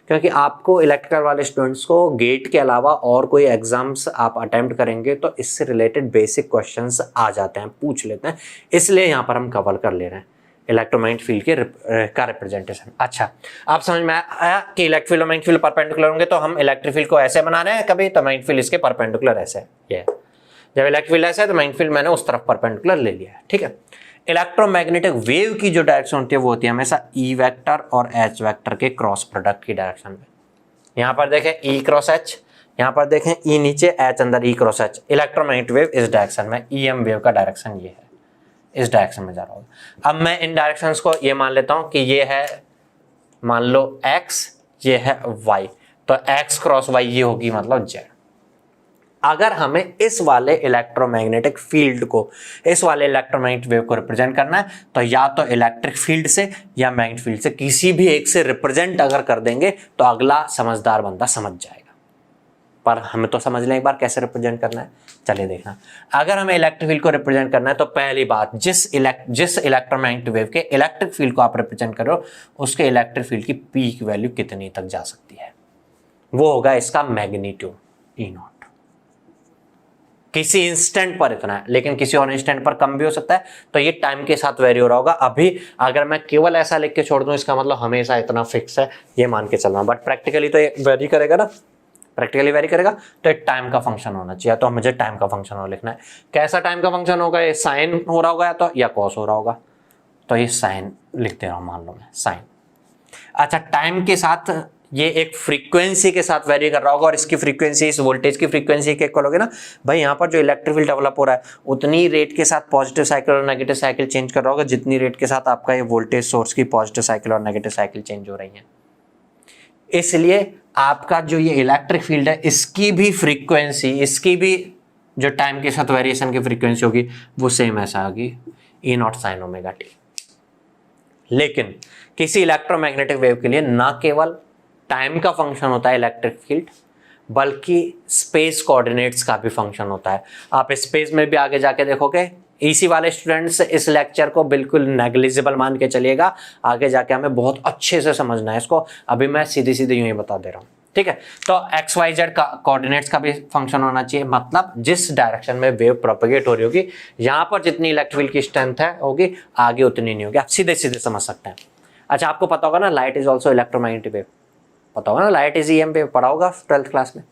क्योंकि आपको इलेक्ट्रिकल वाले स्टूडेंट्स को गेट के अलावा और कोई एग्जाम्स आप अटेम्प्ट करेंगे तो इससे रिलेटेड बेसिक क्वेश्चंस आ जाते हैं, पूछ लेते हैं, इसलिए यहाँ पर हम कवर कर ले रहे हैं इलेक्ट्रोमैग्नेटिक फील्ड के का रिप्रेजेंटेशन। अच्छा, आप समझ में आया कि इलेक्ट्रिक फील्ड और मैग्नेटिक फील्ड परपेंडिकुलर होंगे, तो हम इलेक्ट्रिक फील्ड को ऐसे बना रहे हैं कभी, तो मैग्नेटिक फील्ड इसके परपेंडिकुलर ऐसे है। ये जब इलेक्ट्रिक फील्ड ऐसे है तो मैग्नेटिक फील्ड मैंने उस तरफ परपेंडिकुलर ले लिया है, ठीक है। इलेक्ट्रोमैग्नेटिक वेव की जो डायरेक्शन होती है वो होती है हमेशा ई वेक्टर और एच वेक्टर के क्रॉस प्रोडक्ट की डायरेक्शन में। यहाँ पर देखें ई क्रॉस एच, यहाँ पर देखें ई नीचे एच अंदर, ई क्रॉस एच। इलेक्ट्रोमैग्नेटिक वेव इस डायरेक्शन में, ई एम वेव का डायरेक्शन ये है, इस डायरेक्शन में जा रहा होगा। अब मैं इन डायरेक्शंस को ये मान लेता हूं कि ये है, मान लो x, ये है y, तो x क्रॉस y ये होगी मतलब z। अगर हमें इस वाले इलेक्ट्रोमैग्नेटिक फील्ड को, इस वाले इलेक्ट्रोमैग्नेटिक वेव को रिप्रेजेंट करना है तो या तो इलेक्ट्रिक फील्ड से या मैग्नेटिक फील्ड से किसी भी एक से रिप्रेजेंट अगर कर देंगे तो अगला समझदार बंदा समझ जाएगा। पर हमें तो समझ लें एक बार कैसे रिप्रेजेंट करना है। चलिए देखना, अगर हमें इलेक्ट्रिक फील्ड को रिप्रेजेंट करना है तो पहली बात, जिस इलेक्ट्रोमैग्नेटिक वेव के इलेक्ट्रिक फील्ड को आप रिप्रेजेंट कर रहे हो उसके इलेक्ट्रिक फील्ड की पीक वैल्यू कितनी तक जा सकती है, वो होगा इसका मैग्नीट्यूड ई नॉट। किसी इंस्टेंट पर इतना है, लेकिन किसी और इंस्टेंट पर कम भी हो सकता है, तो ये टाइम के साथ वेरी हो रहा होगा। अभी अगर मैं केवल ऐसा लिख के छोड़ दूं इसका मतलब हमेशा इतना फिक्स है ये मान के चलना, बट प्रैक्टिकली तो ये वेरी करेगा ना, प्रैक्टिकली वेरी करेगा, तो एक टाइम का फंक्शन होना चाहिए। तो मुझे टाइम का फंक्शन हो लिखना है। कैसा टाइम का फंक्शन होगा, ये साइन हो रहा होगा तो या कॉस हो रहा होगा, तो ये साइन लिख दे रहा हूं, मान लो मैं साइन। अच्छा, टाइम के साथ ये एक फ्रीक्वेंसी के साथ वेरी कर रहा होगा और इसकी फ्रीक्वेंसी इस वोल्टेज की फ्रीक्वेंसी के इक्वल होगी ना भाई। यहाँ पर जो इलेक्ट्रिक फील्ड डेवलप हो रहा है उतनी रेट के साथ पॉजिटिव साइकिल और नेगेटिव साइकिल चेंज कर रहा होगा जितनी रेट के साथ आपका ये वोल्टेज सोर्स की पॉजिटिव साइकिल और नेगेटिव साइकिल चेंज हो रही है। इसलिए आपका जो ये इलेक्ट्रिक फील्ड है इसकी भी फ्रीक्वेंसी, इसकी भी जो टाइम के साथ वेरिएशन की फ्रीक्वेंसी होगी वो सेम ऐसा होगी, ई नॉट साइन ओमेगा टी। लेकिन किसी इलेक्ट्रोमैग्नेटिक वेव के लिए ना केवल टाइम का फंक्शन होता है इलेक्ट्रिक फील्ड, बल्कि स्पेस कोऑर्डिनेट्स का भी फंक्शन होता है। आप स्पेस में भी आगे जाके देखोगे, इसी वाले स्टूडेंट्स इस लेक्चर को बिल्कुल नेग्लिजिबल मान के चलिएगा, आगे जाके हमें बहुत अच्छे से समझना है इसको। अभी मैं सीधी सीधी यूं ही बता दे रहा हूँ, ठीक है। तो एक्स वाई जेड का कोऑर्डिनेट्स का भी फंक्शन होना चाहिए, मतलब जिस डायरेक्शन में वेव प्रोपेगेट हो रही होगी यहाँ पर जितनी इलेक्ट्रिक फील्ड की स्ट्रेंथ है होगी आगे उतनी नहीं होगी। आप सीधे सीधे समझ सकते हैं। अच्छा, आपको पता होगा ना light is also electromagnetic wave, पता होगा ना, लाइट इज ईएम वेव, पढ़ा होगा 12th क्लास में।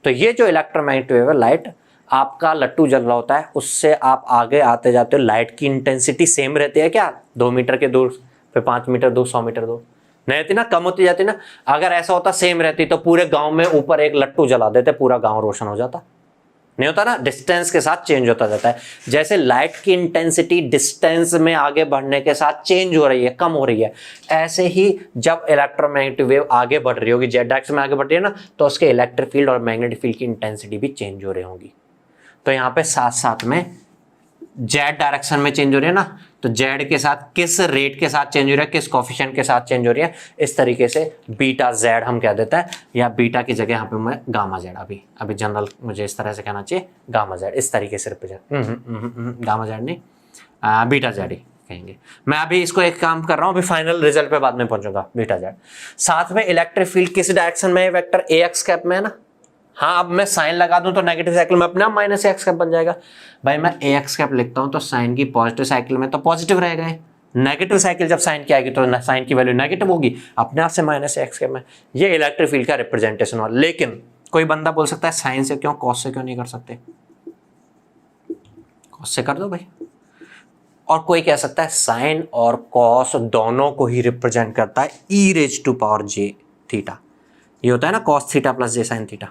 तो ये जो इलेक्ट्रोमैग्नेटिक वेव है, लाइट आपका लट्टू जल रहा होता है, उससे आप आगे आते जाते हो, लाइट की इंटेंसिटी सेम रहती है क्या, 2 मीटर के दूर, फिर 5 मीटर दूर, 100 मीटर दूर नहीं रहती ना, कम होती जाती ना। अगर ऐसा होता सेम रहती तो पूरे गांव में ऊपर एक लट्टू जला देते, पूरा गांव रोशन हो जाता, नहीं होता ना। डिस्टेंस के साथ चेंज होता जाता है। जैसे लाइट की इंटेंसिटी डिस्टेंस में आगे बढ़ने के साथ चेंज हो रही है, कम हो रही है, ऐसे ही जब इलेक्ट्रोमैग्नेटिक वेव आगे बढ़ रही होगी, जेड डायरेक्शन में आगे बढ़ रही है ना, तो उसके इलेक्ट्रिक फील्ड और मैग्नेटिक फील्ड की इंटेंसिटी भी चेंज हो रही होगी। तो यहाँ पे साथ साथ में जेड डायरेक्शन में चेंज हो रही है ना, तो जेड के साथ किस रेट के साथ चेंज हो रहा है, किस कोफिशिएंट के साथ चेंज हो रही है, इस तरीके से बीटा जेड हम कह देते हैं, या बीटा की जगह यहाँ पे मैं गामा जेड, अभी जनरल मुझे इस तरह से कहना चाहिए, गामा जेड इस तरीके से रिप्रेजेंट, गामा जेड नहीं बीटा जेड ही कहेंगे। मैं अभी इसको एक काम कर रहा हूँ, अभी फाइनल रिजल्ट पे बाद में पहुंचूंगा, बीटा जेड। साथ में इलेक्ट्रिक फील्ड किस डायरेक्शन में है, वेक्टर ए एक्स कैप में है ना। हाँ, अब मैं साइन लगा दूं तो नेगेटिव साइकिल में अपना माइनस एक्स कैप बन जाएगा। भाई मैं ए एक्स कैप लिखता हूं तो साइन की पॉजिटिव साइकिल में तो पॉजिटिव रहेगा, नेगेटिव साइकिल जब साइन की आएगी तो साइन की वैल्यू नेगेटिव होगी, अपने आप से माइनस एक्स के में। ये इलेक्ट्रिक फील्ड का रिप्रेजेंटेशन हुआ। लेकिन कोई बंदा बोल सकता है साइन से क्यों, कॉस से क्यों नहीं कर सकते? कॉस से कर दो भाई। और कोई कह सकता है साइन और कॉस दोनों को ही रिप्रेजेंट करता है E raise to power J theta. ये होता है ना cos theta plus J sine theta.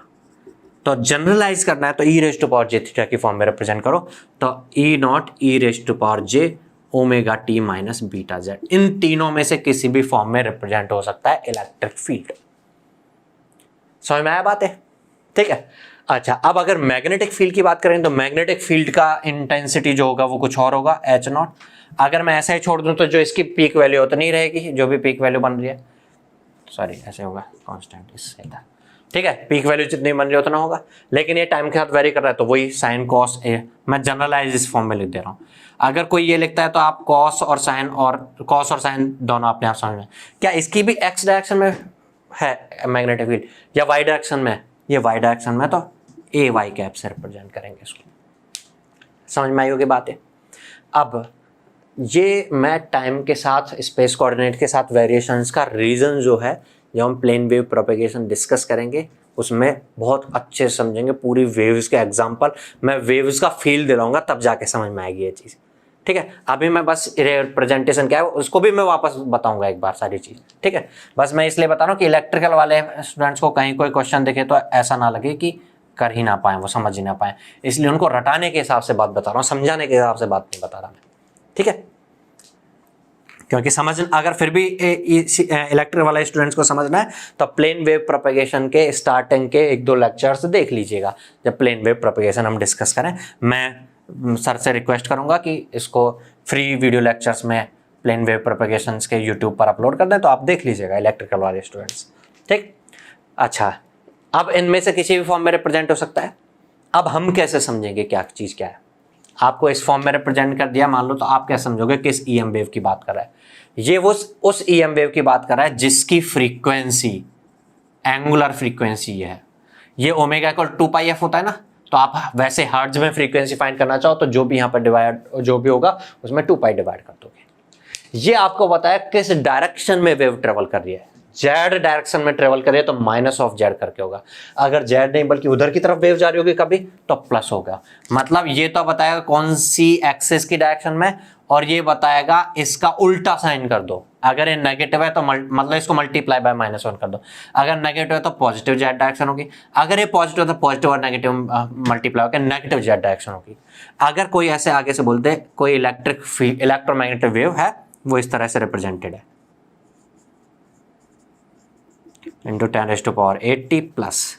तो जनरलाइज करना है तो E raise to power J theta की फॉर्म में रिप्रेजेंट करो, तो E naught E raise to power J omega T minus beta Z. इन तीनों में से किसी भी फॉर्म में रिप्रेजेंट हो सकता है इलेक्ट्रिक फील्ड। समझ में आया बात है? ठीक है। अच्छा, अब अगर मैग्नेटिक फील्ड की बात करें तो मैग्नेटिक फील्ड का इंटेंसिटी जो होगा वो कुछ और होगा, एच नॉट। अगर मैं ऐसा ही छोड़ दूं तो जो इसकी पीक वैल्यू उतनी रहेगी, जो भी पीक वैल्यू बन रही है, सॉरी ऐसे होगा कांस्टेंट, इससे था, ठीक है, पीक वैल्यू जितनी बन रही है उतना होगा। लेकिन ये टाइम के साथ वेरी कर रहा है तो वही साइन कॉस ए, मैं जनरलाइज इस फॉर्म में लिख दे रहा हूँ। अगर कोई ये लिखता है तो आप कॉस और साइन दोनों अपने आप समझ में। क्या इसकी भी एक्स डायरेक्शन में है मैग्नेटिक फील्ड या वाई डायरेक्शन में? ये वाई डायरेक्शन में, तो ए वाई कैप से रिप्रेजेंट करेंगे इसको। समझ में आई होगी बात है? अब ये मैं टाइम के साथ स्पेस कोऑर्डिनेट के साथ वेरिएशंस का रीजन जो है, जब हम प्लेन वेव प्रोपेगेशन डिस्कस करेंगे उसमें बहुत अच्छे से समझेंगे। पूरी वेव्स के एग्जांपल, मैं वेव्स का फील दिलाऊंगा तब जाके समझ में आएगी ये चीज़। ठीक है, अभी मैं बस रिप्रेजेंटेशन क्या है उसको भी मैं वापस बताऊंगा एक बार सारी चीज़। ठीक है, बस मैं इसलिए बता रहा हूँ कि इलेक्ट्रिकल वाले स्टूडेंट्स को कहीं कोई क्वेश्चन दिखे तो ऐसा ना लगे कि कर ही ना पाए, वो समझ ही ना पाए, इसलिए उनको रटाने के हिसाब से बात बता रहा हूँ, समझाने के हिसाब से बात नहीं बता रहा मैं। ठीक है, क्योंकि समझ अगर फिर भी इलेक्ट्रिक वाले स्टूडेंट्स को समझना है तो प्लेन वेव प्रोपेगेशन के स्टार्टिंग के 1-2 लेक्चर्स देख लीजिएगा जब प्लेन वेव प्रोपेगेशन हम डिस्कस करें। मैं सर से रिक्वेस्ट करूंगा कि इसको फ्री वीडियो लेक्चर्स में प्लेन वेव प्रोपेगेशन के यूट्यूब पर अपलोड कर दें, तो आप देख लीजिएगा इलेक्ट्रिकल वाले स्टूडेंट्स। ठीक, अच्छा, अब इनमें से किसी भी फॉर्म में रिप्रेजेंट हो सकता है। अब हम कैसे समझेंगे क्या चीज़ क्या है? आपको इस फॉर्म में रिप्रेजेंट कर दिया मान लो, तो आप क्या समझोगे किस ईएम वेव की बात कर रहा है? ये वो उस ईएम वेव की बात कर रहा है जिसकी फ्रीक्वेंसी, एंगुलर फ्रीक्वेंसी है, ये ओमेगा इक्वल 2πf होता है ना। तो आप वैसे हर्ट्ज में फ्रीक्वेंसी फाइंड करना चाहो तो जो भी यहाँ पर डिवाइड जो भी होगा उसमें 2π डिवाइड कर दोगे। ये आपको बताया किस डायरेक्शन में वेव ट्रेवल कर रही है। जेड डायरेक्शन में ट्रेवल कर रही है तो माइनस ऑफ जेड करके होगा। अगर जेड नहीं बल्कि उधर की तरफ वेव जा रही होगी कभी तो प्लस होगा। मतलब ये तो बताएगा कौन सी एक्सिस की डायरेक्शन में, और ये बताएगा इसका उल्टा साइन कर दो। अगर ये नेगेटिव है तो मतलब इसको मल्टीप्लाई बाय -1 कर दो। अगर नेगेटिव है तो पॉजिटिव जेड डायरेक्शन होगी। अगर ये पॉजिटिव है तो पॉजिटिव और नेगेटिव मल्टीप्लाई होकर नेगेटिव जेड डायरेक्शन होगी। अगर कोई ऐसे आगे से बोलते कोई इलेक्ट्रोमैग्नेटिक वेव है, वो इस तरह से रिप्रेजेंटेड है इंटू 10⁻80 प्लस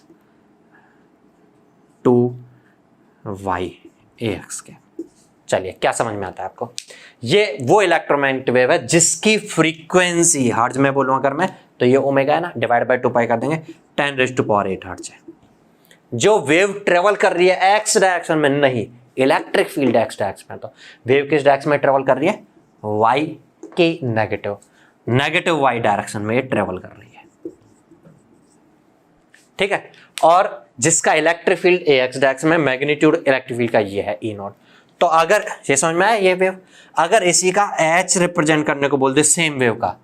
2y(ax) के। चलिए क्या समझ में आता है आपको? ये वो इलेक्ट्रोमैग्नेटिक वेव है जिसकी फ्रीक्वेंसी हर्ट्ज में बोलूं अगर मैं तो ये ओमेगा है ना, डिवाइड बाय 2π कर देंगे, 10⁸ हर्ट्ज है। जो वेव ट्रेवल कर रही है एक्स डायरेक्शन में, नहीं इलेक्ट्रिक फील्ड एक्स डायरेक्शन में, तो वेव किस डायरेक्शन में ट्रेवल कर रही है? वाई के नेगेटिव वाई डायरेक्शन में ये ट्रेवल कर रही है। ठीक है, और जिसका इलेक्ट्रिक फील्ड एक्स डायरेक्शन में, मैग्नीट्यूड इलेक्ट्रिक फील्ड का ये है ई नॉट। तो अगर ये समझ में आया ये वेव, अगर इसी का एच रिप्रेजेंट करने को बोल दे सेम वेव का,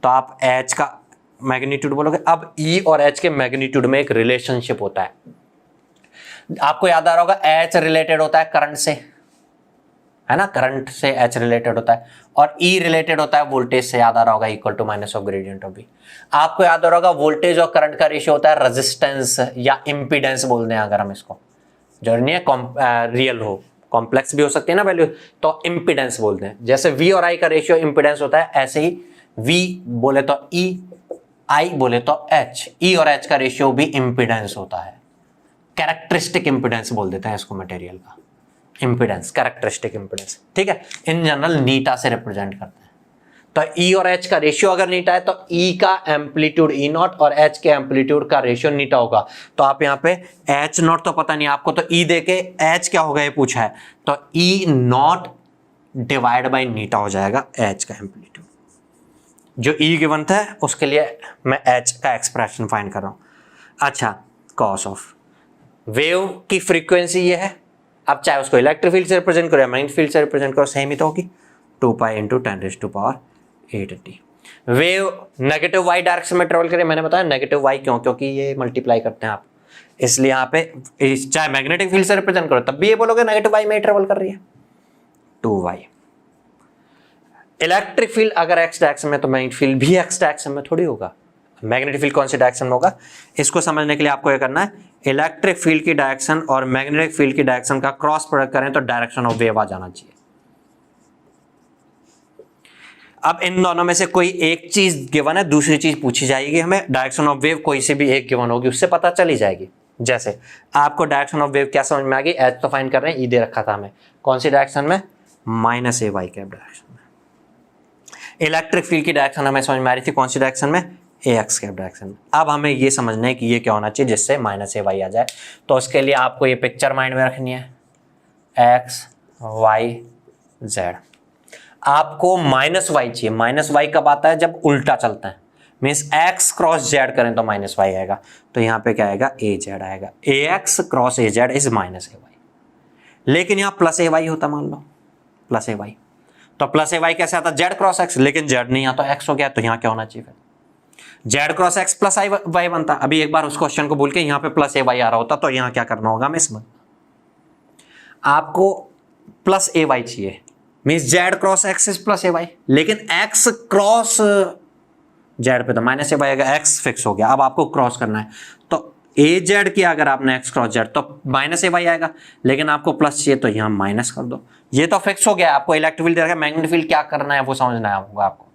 तो आप एच का मैग्नीट्यूड बोलोगे। अब ई और एच के मैग्नीट्यूड में एक रिलेशनशिप होता है, आपको याद आ रहा होगा, एच रिलेटेड होता है करंट से, है ना, करंट से एच रिलेटेड होता है, और ई रिलेटेड होता है वोल्टेज से, याद आ रहा होगा, equal to minus of gradient of V. आपको याद आ रहा होगा वोल्टेज और करंट का रेशियो होता है रेजिस्टेंस या इंपीडेंस बोलते हैं अगर हम इसको, जरूरी है रियल हो, कॉम्प्लेक्स भी हो सकती है ना वैल्यू, तो इंपीडेंस बोलते हैं। जैसे वी और आई का रेशियो इंपीडेंस होता है, ऐसे ही वी बोले तो ई, आई बोले तो एच, ई और एच का रेशियो भी इंपीडेंस होता है। कैरेक्टरिस्टिक इंपीडेंस बोल देते हैं इसको मटेरियल का, इंपीडेंस, कैरेक्टरिस्टिक इंपीडेंस। ठीक है, इन जनरल नीटा से रिप्रेजेंट करते हैं। तो ई और एच का रेशियो अगर नीटा है तो ई का एम्पलीट्यूड ई नॉट और एच के एम्पलीट्यूड का रेशियो नीटा होगा। तो आप यहाँ पे एच नॉट तो पता नहीं आपको, तो ई देके एच क्या होगा ये पूछा है, तो ई नॉट डिवाइड बाई नीटा हो जाएगा एच का एम्पलीट्यूड। जो ई गिवन था उसके लिए मैं एच का एक्सप्रेशन फाइंड कर रहा हूं। अच्छा, कॉस ऑफ वेव की फ्रीक्वेंसी ये है। अब चाहे उसको इलेक्ट्रिक फील्ड से रिप्रेजेंट करो या मैग्नेटिक फील्ड से रिप्रेजेंट करो, सेम ही तो होगी। 2 pi into 10⁸ wave negative Y direction में ट्रेवल करे, मैंने बताया नेगेटिव वाई क्यों, क्योंकि ये मल्टीप्लाई करते हैं आप, इसलिए यहाँ पे चाहे मैग्नेटिक फील्ड से रिप्रेजेंट करो तब भी ये बोलोगे नेगेटिव वाई में ट्रेवल कर रही है, 2y। इलेक्ट्रिक फील्ड अगर एक्स डायरेक्शन में तो मैग्नेटिक फील्ड भी एक्स डायरेक्शन में थोड़ी होगा, मैग्नेटिक फील्ड कौन सी डायरेक्शन में होगा। इसको समझने के लिए आपको ये करना है, इलेक्ट्रिक फील्ड की डायरेक्शन और मैग्नेटिक फील्ड की डायरेक्शन का क्रॉस प्रोडक्ट करें तो डायरेक्शन ऑफ वेव आ जाना चाहिए। अब इन दोनों में से कोई एक चीज गिवन है, दूसरी चीज पूछी जाएगी हमें, डायरेक्शन ऑफ वेव कोई से भी एक गिवन होगी, उससे पता चली जाएगी। जैसे आपको डायरेक्शन ऑफ वेव क्या समझ में आ गई, एच तो फाइंड कर रहे हैं, ई दे रखा था हमें, कौन सी डायरेक्शन में, -ay कैप डायरेक्शन में। इलेक्ट्रिक फील्ड की डायरेक्शन हमें समझ में आ रही थी, कौन सी डायरेक्शन में, ax कैप डायरेक्शन में। अब हमें ये समझना है कि ये क्या होना चाहिए जिससे -ay आ जाए, तो उसके लिए आपको ये पिक्चर माइंड में रखनी है, x y z। आपको -y चाहिए, -y कब आता है, जब उल्टा चलता है, मीन्स x क्रॉस z करें तो -y आएगा, तो यहाँ पे क्या आएगा, az आएगा, ax cross az is -ay। लेकिन यहाँ +ay होता, मान लो +ay, तो +ay कैसे आता, z क्रॉस x, लेकिन z नहीं आता, x हो गया, तो यहाँ क्या होना चाहिए, फिर z क्रॉस x +ay बनता। अभी एक बार उस क्वेश्चन को भूल के यहाँ पे +ay आ रहा होता, तो यहाँ क्या करना होगा, मैं समझ, आपको +ay चाहिए, means z cross x is +ay, लेकिन x क्रॉस z पे तो -ay आएगा, x फिक्स हो गया। अब आपको क्रॉस करना है, तो az किया अगर आपने x क्रॉस z तो -ay आएगा, लेकिन आपको प्लस चाहिए तो यहाँ माइनस कर दो, ये तो फिक्स हो गया। आपको इलेक्ट्रिक फील्ड दे रखा है, मैग्नेटिक फील्ड क्या करना है वो समझना होगा आपको,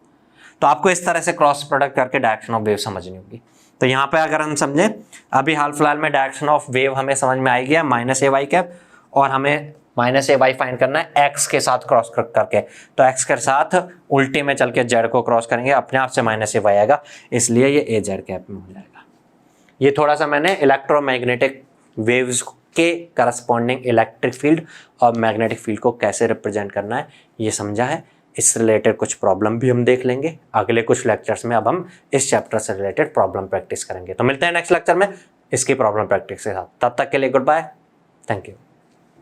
तो आपको इस तरह से क्रॉस प्रोडक्ट करके डायरेक्शन ऑफ वेव समझनी होगी। तो यहाँ पे अगर हम समझें, अभी हाल फिलहाल में डायरेक्शन ऑफ वेव हमें समझ में आई गया -ay कैप, और हमें -ay फाइंड करना है x के साथ क्रॉस करके, तो x के साथ उल्टे में चल के z को क्रॉस करेंगे, अपने आप से -ay आएगा, इसलिए ये az कैप में हो जाएगा। ये थोड़ा सा मैंने इलेक्ट्रोमैग्नेटिक वेव्स के करस्पॉन्डिंग इलेक्ट्रिक फील्ड और मैग्नेटिक फील्ड को कैसे रिप्रेजेंट करना है ये समझा है। इस रिलेटेड कुछ प्रॉब्लम भी हम देख लेंगे अगले कुछ लेक्चर्स में। अब हम इस चैप्टर से रिलेटेड प्रॉब्लम प्रैक्टिस करेंगे, तो मिलते हैं नेक्स्ट लेक्चर में इसकी प्रॉब्लम प्रैक्टिस के साथ। तब तक के लिए गुड बाय, थैंक यू।